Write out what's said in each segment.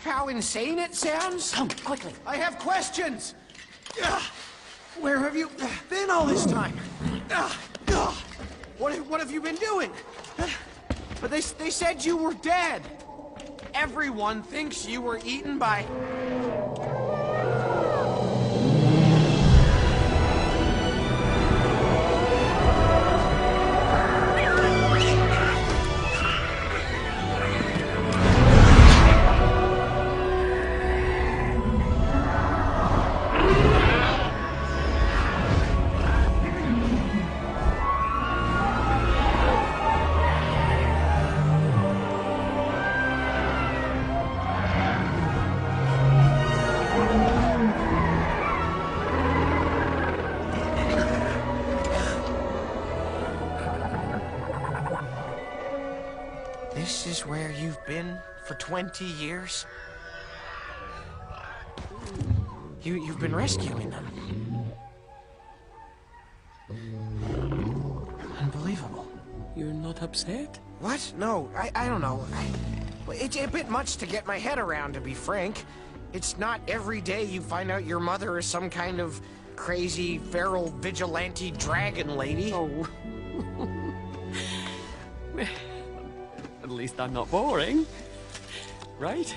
how insane it sounds? Come, quickly. I have questions! Where have you been all this time? What have you been doing? But they said you were dead. Everyone thinks you were eaten by... This is where you've been for 20 years? You've been rescuing them. Unbelievable. You're not upset? What? No, I don't know. It's a bit much to get my head around, to be frank. It's not every day you find out your mother is some kind of crazy, feral, vigilante dragon lady. Oh. At least I'm not boring. Right?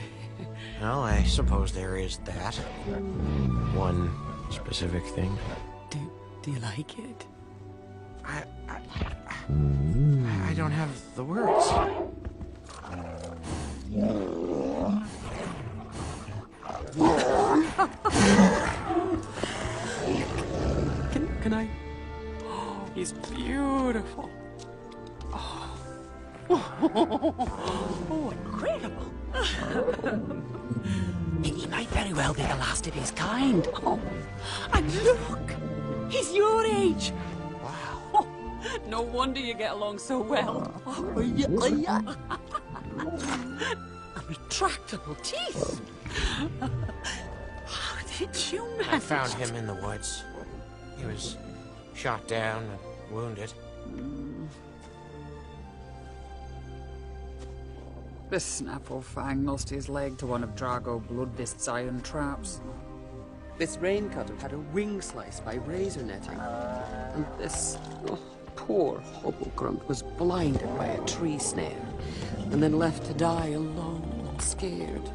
Well, I suppose there is that. One specific thing. Do you like it? I don't have the words. Can I? Oh, he's beautiful. Oh, incredible. He might very well be the last of his kind. Oh, and look, he's your age. Wow. Oh, no wonder you get along so well. Oh, yeah. Retractable teeth. How did you manage? I found him in the woods. He was shot down and wounded. This snaffle fang lost his leg to one of Drago Bloodfist's iron traps. This raincutter had a wing sliced by razor netting. And this poor hobblegrunt was blinded by a tree snare, and then left to die alone and scared.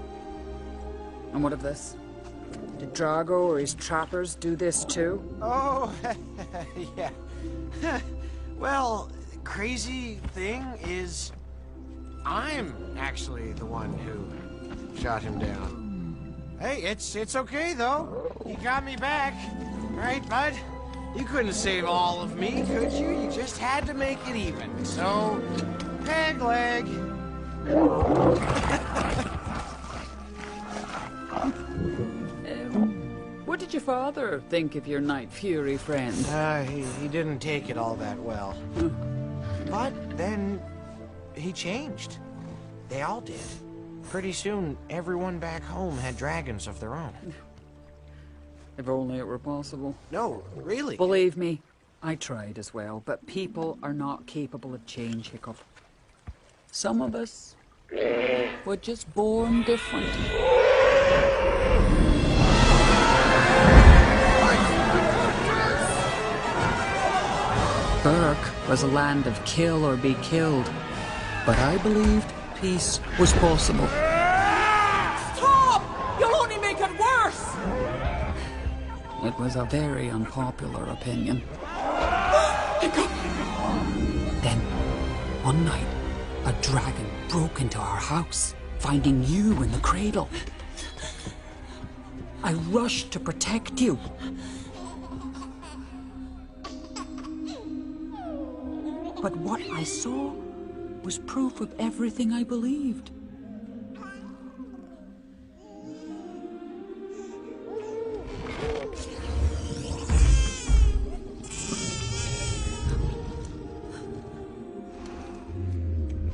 And what of this? Did Drago or his trappers do this too? Oh, yeah. Well, crazy thing is, I'm actually the one who shot him down. Hey, it's okay though. You got me back, right, bud? You couldn't save all of me, could you? You just had to make it even. So, peg leg. What did your father think of your Night Fury friend? He didn't take it all that well. But then he changed. They all did. Pretty soon, everyone back home had dragons of their own. If only it were possible. No, really. Believe me, I tried as well, but people are not capable of change, Hiccup. Some of us were just born different. Burke was a land of kill or be killed, but I believed peace was possible. Stop! You'll only make it worse! It was a very unpopular opinion. Then, one night, a dragon broke into our house, finding you in the cradle. I rushed to protect you. But what I saw was proof of everything I believed.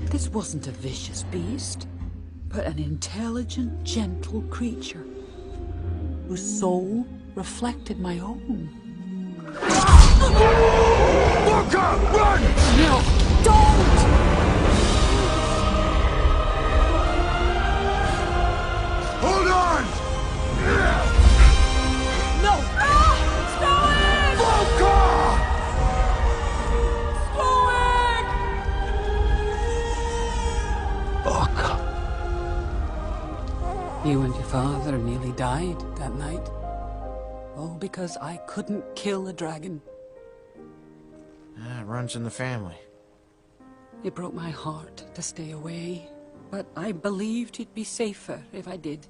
This wasn't a vicious beast, but an intelligent, gentle creature whose soul reflected my own. Walker, run! No, don't! You and your father nearly died that night. All because I couldn't kill a dragon. It runs in the family. It broke my heart to stay away, but I believed it'd be safer if I did.